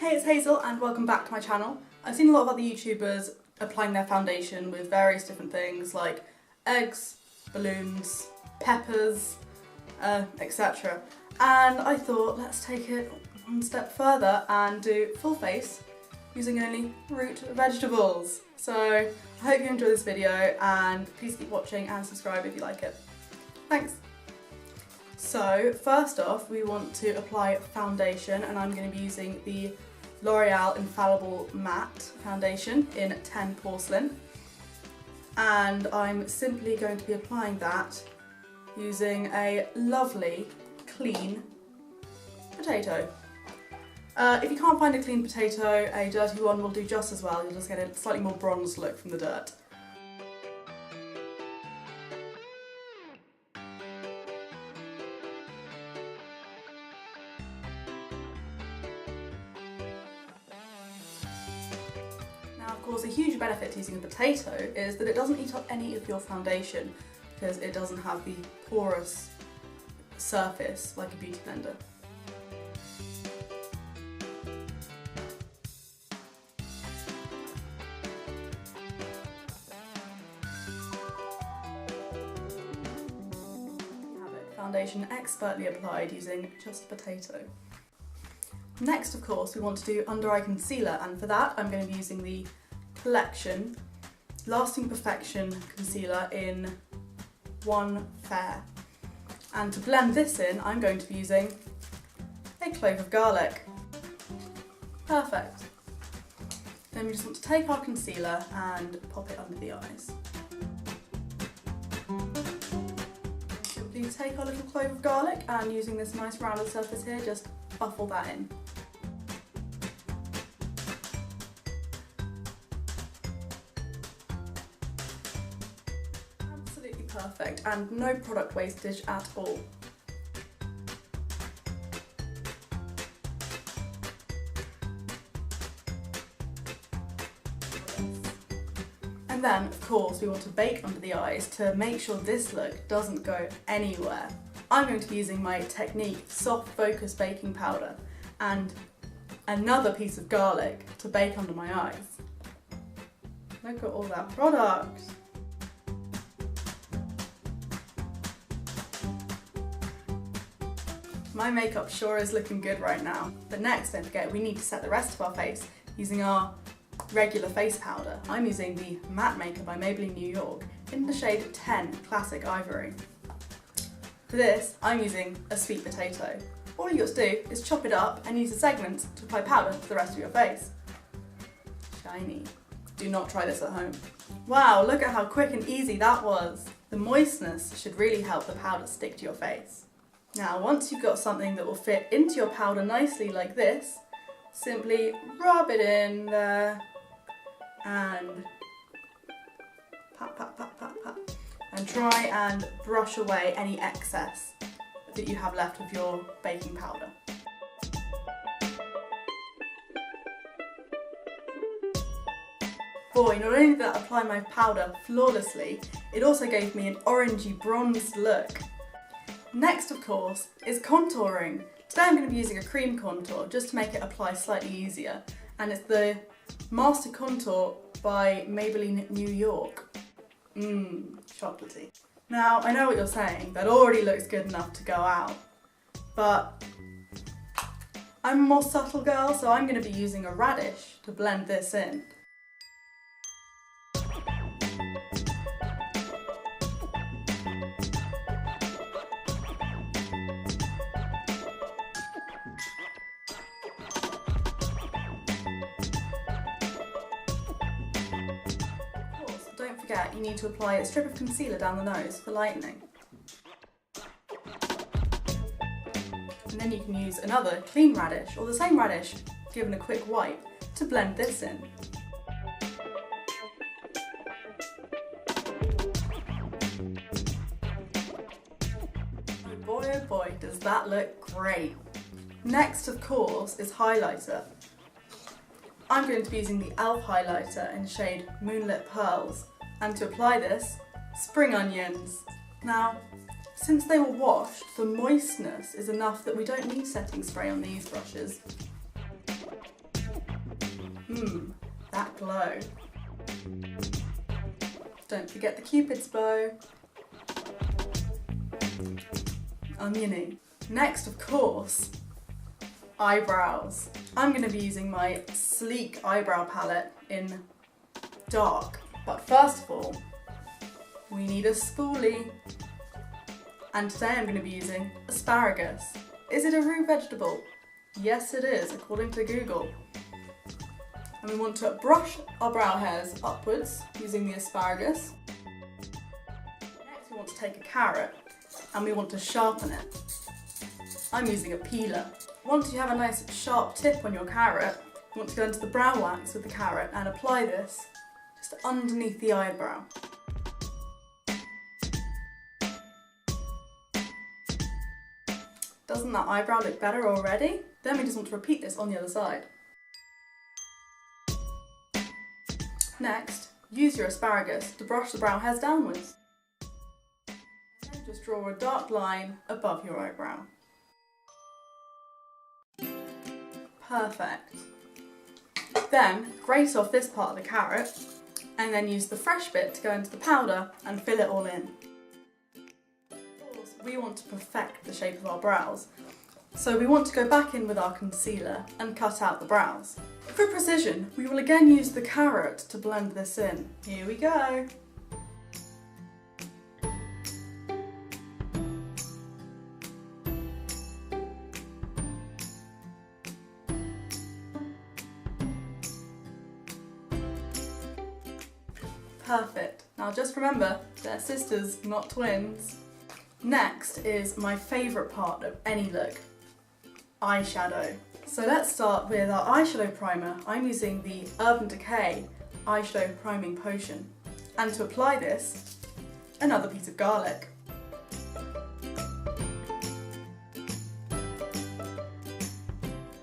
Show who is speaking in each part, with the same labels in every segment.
Speaker 1: Hey, it's Hazel and welcome back to my channel. I've seen a lot of other YouTubers applying their foundation with various different things like eggs, balloons, peppers, etc. And I thought let's take it one step further and do full face using only root vegetables. So I hope you enjoy this video and please keep watching and subscribe if you like it. Thanks! So first off we want to apply foundation and I'm going to be using the L'Oreal Infallible Matte Foundation in 10 Porcelain, and I'm simply going to be applying that using a lovely clean potato. If you can't find a clean potato, a dirty one will do just as well. You'll just get a slightly more bronzed look from the dirt. Now, of course, a huge benefit to using a potato is that it doesn't eat up any of your foundation because it doesn't have the porous surface like a beauty blender. Foundation expertly applied using just a potato. Next, of course, we want to do under eye concealer, and for that I'm going to be using the Complexion Lasting Perfection Concealer in 1 Fair. And to blend this in, I'm going to be using a clove of garlic. Perfect. Then we just want to take our concealer and pop it under the eyes. Simply take our little clove of garlic and using this nice rounded surface here, just buffle that in. Absolutely perfect and no product wastage at all. And then, of course, we want to bake under the eyes to make sure this look doesn't go anywhere. I'm going to be using my Technic Soft Focus Baking Powder and another piece of garlic to bake under my eyes. Look at all that product! My makeup sure is looking good right now. But next, don't forget, we need to set the rest of our face using our regular face powder. I'm using the Matte Maker by Maybelline New York in the shade 10 Classic Ivory. For this, I'm using a sweet potato. All you got to do is chop it up and use the segments to apply powder to the rest of your face. Shiny. Do not try this at home. Wow, look at how quick and easy that was. The moistness should really help the powder stick to your face. Now, once you've got something that will fit into your powder nicely like this, simply rub it in there and pat, pat, pat, pat, pat. And try and brush away any excess that you have left of your baking powder. Boy, not only did that apply my powder flawlessly, it also gave me an orangey bronzed look. Next, of course, is contouring. Today I'm going to be using a cream contour just to make it apply slightly easier, and it's the Master Contour by Maybelline New York. Chocolatey. Now, I know what you're saying, that already looks good enough to go out, but I'm a more subtle girl, so I'm going to be using a radish to blend this in. You need to apply a strip of concealer down the nose for lightening. And then you can use another clean radish, or the same radish given a quick wipe, to blend this in. Oh boy, does that look great! Next, of course, is highlighter. I'm going to be using the e.l.f. highlighter in shade Moonlit Pearls. And to apply this, spring onions. Now, since they were washed, the moistness is enough that we don't need setting spray on these brushes. That glow. Don't forget the Cupid's bow. Oniony. Next, of course, eyebrows. I'm going to be using my sleek eyebrow palette in dark. But first of all, we need a spoolie. And today I'm going to be using asparagus. Is it a root vegetable? Yes it is, according to Google. And we want to brush our brow hairs upwards using the asparagus. Next we want to take a carrot and we want to sharpen it. I'm using a peeler. Once you have a nice sharp tip on your carrot, you want to go into the brow wax with the carrot and apply this just underneath the eyebrow. Doesn't that eyebrow look better already? Then we just want to repeat this on the other side. Next, use your asparagus to brush the brow hairs downwards. And then just draw a dark line above your eyebrow. Perfect. Then grate off this part of the carrot and then use the fresh bit to go into the powder and fill it all in. Of course, we want to perfect the shape of our brows, so we want to go back in with our concealer and cut out the brows. For precision, we will again use the carrot to blend this in. Here we go. Perfect. Now just remember, they're sisters, not twins. Next is my favourite part of any look, eyeshadow. So let's start with our eyeshadow primer. I'm using the Urban Decay Eyeshadow Priming Potion. And to apply this, another piece of garlic.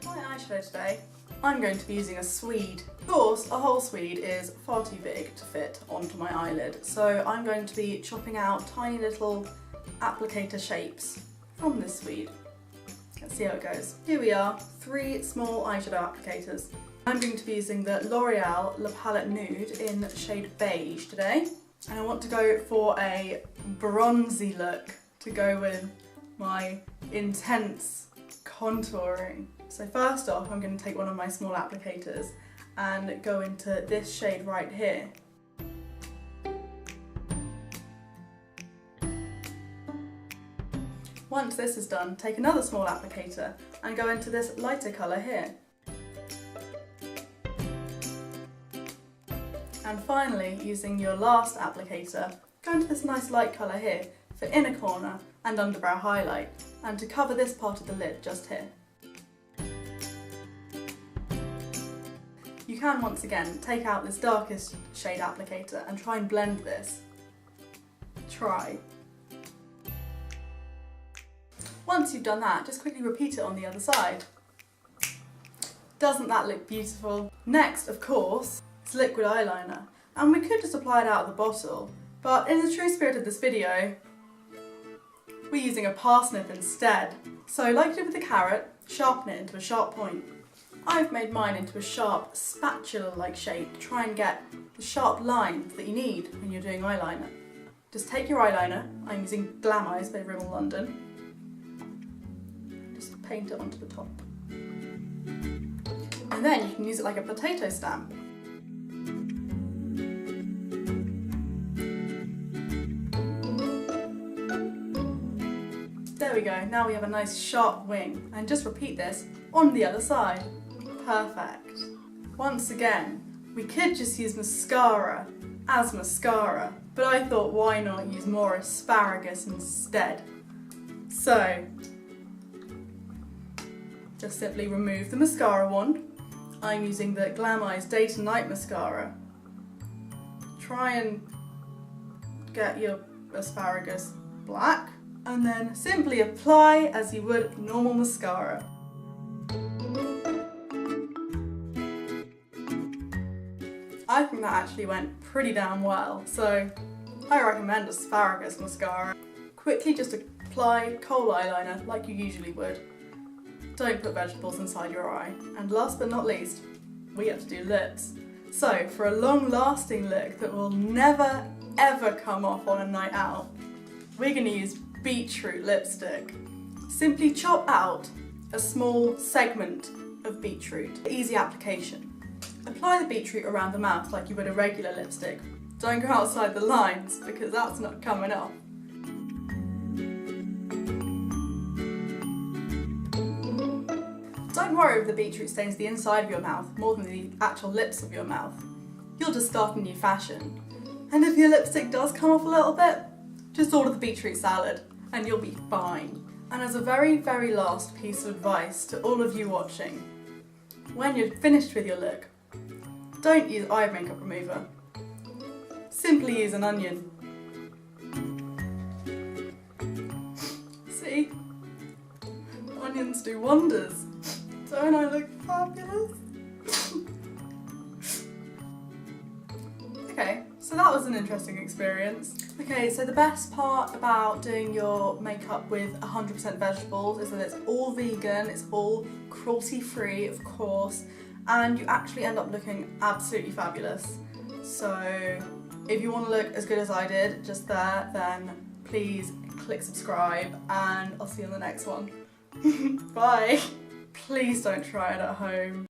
Speaker 1: For my eyeshadow today, I'm going to be using a Swede. Of course, a whole Swede is far too big to fit onto my eyelid, so I'm going to be chopping out tiny little applicator shapes from this Swede. Let's see how it goes. Here we are, 3 small eyeshadow applicators. I'm going to be using the L'Oreal La Palette Nude in the shade Beige today. And I want to go for a bronzy look to go with my intense contouring. So first off, I'm going to take one of my small applicators and go into this shade right here. Once this is done, take another small applicator and go into this lighter colour here. And finally, using your last applicator, go into this nice light colour here for inner corner and underbrow highlight, and to cover this part of the lid just here. You can once again take out this darkest shade applicator and try and blend this. Try. Once you've done that, just quickly repeat it on the other side. Doesn't that look beautiful? Next, of course, is liquid eyeliner. And we could just apply it out of the bottle, but in the true spirit of this video, we're using a parsnip instead. So like you did with the carrot, sharpen it into a sharp point. I've made mine into a sharp spatula-like shape to try and get the sharp lines that you need when you're doing eyeliner. Just take your eyeliner, I'm using Glam Eyes by Rimmel London, just paint it onto the top. And then you can use it like a potato stamp. There we go, now we have a nice sharp wing, and just repeat this on the other side. Perfect. Once again, we could just use mascara as mascara, but I thought why not use more asparagus instead. So, just simply remove the mascara wand. I'm using the Glam Eyes Day to Night Mascara. Try and get your asparagus black, and then simply apply as you would normal mascara. I think that actually went pretty damn well, so I recommend asparagus mascara. Quickly just apply kohl eyeliner like you usually would. Don't put vegetables inside your eye. And last but not least, we have to do lips. So for a long-lasting look that will never ever come off on a night out, we're going to use beetroot lipstick. Simply chop out a small segment of beetroot. Easy application. Apply the beetroot around the mouth like you would a regular lipstick. Don't go outside the lines because that's not coming off. Don't worry if the beetroot stains the inside of your mouth more than the actual lips of your mouth. You'll just start a new fashion. And if your lipstick does come off a little bit, just order the beetroot salad and you'll be fine. And as a very, very last piece of advice to all of you watching, when you're finished with your look, don't use eye makeup remover. Simply use an onion. See? Onions do wonders. Don't I look fabulous? Okay, so that was an interesting experience. Okay, so the best part about doing your makeup with 100% vegetables is that it's all vegan, it's all cruelty-free, of course, and you actually end up looking absolutely fabulous. So if you want to look as good as I did just there, then please click subscribe and I'll see you in the next one. Bye! Please don't try it at home.